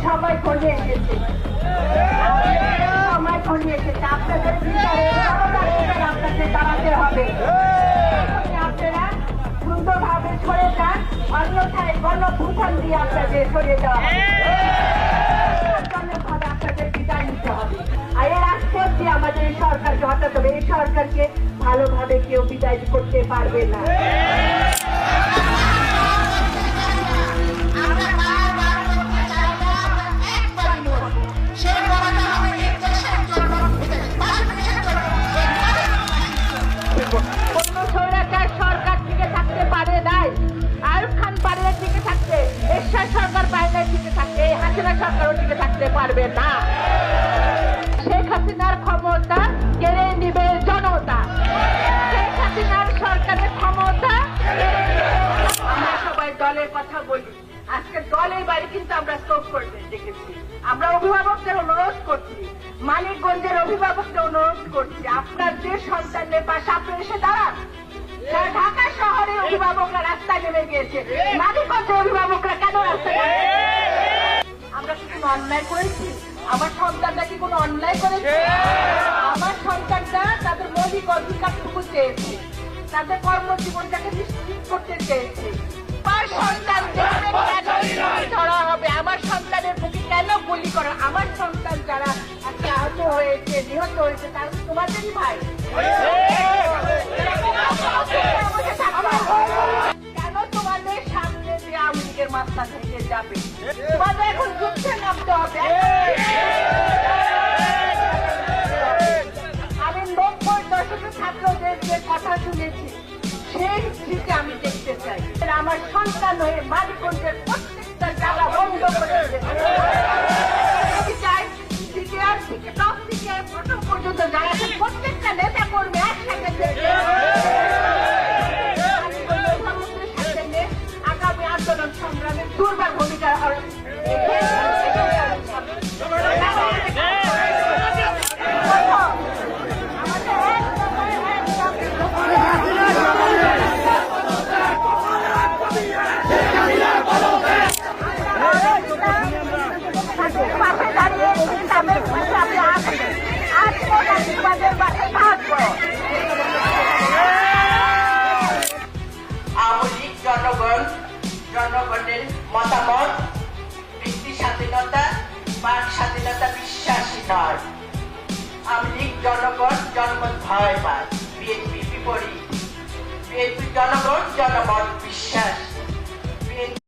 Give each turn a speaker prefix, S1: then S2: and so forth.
S1: সময় ঘনিয়ে এসেছে, সময় ঘনিয়ে এসেছে। আপনাদের বিচারে আপনাকে দাঁড়াতে হবে। আপনারা দ্রুতভাবে সরে যান, অন্যথায় গণভূষণ দিয়ে আপনাদের সরে যাওয়া হবে। আপনাদের বিদায় নিতে হবে। আর এর আজকের যে আমাদের এই সরকারকে হঠাৎ হবে, এই সরকারকে ভালোভাবে কেউ বিদায় করতে পারবে না। পারবে না। শেখ হাসিনার ক্ষমতা কেড়ে নিবে জনতা। শেখ হাসিনার সরকারের ক্ষমতা আমরা সবাই দলের কথা বলি। আজকে দলের বাইরে কিন্তু আমরা স্টপ করতে দেখেছি। আমরা অভিভাবকদের অনুরোধ করছি, মানিকগঞ্জের অভিভাবকদের অনুরোধ করছি, আপনার যে সন্তানের পাশে আপনি এসে দাঁড়ান। ঢাকা শহরের অভিভাবকরা রাস্তায় নেমে গিয়েছে, মানিকগঞ্জের অভিভাবকরা কেন রাস্তায়? আমরা কি কোনো অন্যায় করেছি? আমার সন্তানরা কি কোনো অন্যায় করেছে? আমার সন্তানরা তাদের মৌলিক অধিকারটুকু চেয়েছে, তাদের কর্মজীবনটাকে নিশ্চিত করতে চেয়েছে। আমার সন্তান ধরা হবে, আমার সন্তানের বুকে কেন গুলি করা? আমার সন্তান যারা আজকে আহত হয়েছে, নিহত হয়েছে, তারা তোমাদেরই ভাই। কেন তোমাদের সামনে দিয়ে আওয়ামী লীগের মাথা থেকে যাবে? তোমাদের এখন যুদ্ধে নামতে হবে। আমি 90 দশকের ছাত্রদের যে কথা শুনেছি, সেই স্মৃতি আমি দেখতে চাই। আমার সন্তান হয়ে মানিকগঞ্জের প্রত্যেকটা জায়গা বন্ধ করেছে। চাই সিনিয়র থেকে টপ থেকে প্রথম পর্যন্ত যারা প্রত্যেকটা নেতা কর্মী একসাথে আগামী আন্দোলন সংগ্রামে দুর্বার ভূমিকা জনগণের মতামত, ব্যক্তি স্বাধীনতা, বাক স্বাধীনতা বিশ্বাসী নয়। আওয়ামী লীগ জনগণ, জনগণ ভয় পায়। বিএনপি বিপরীত। বিএনপি জনগণ, জনমত বিশ্বাস।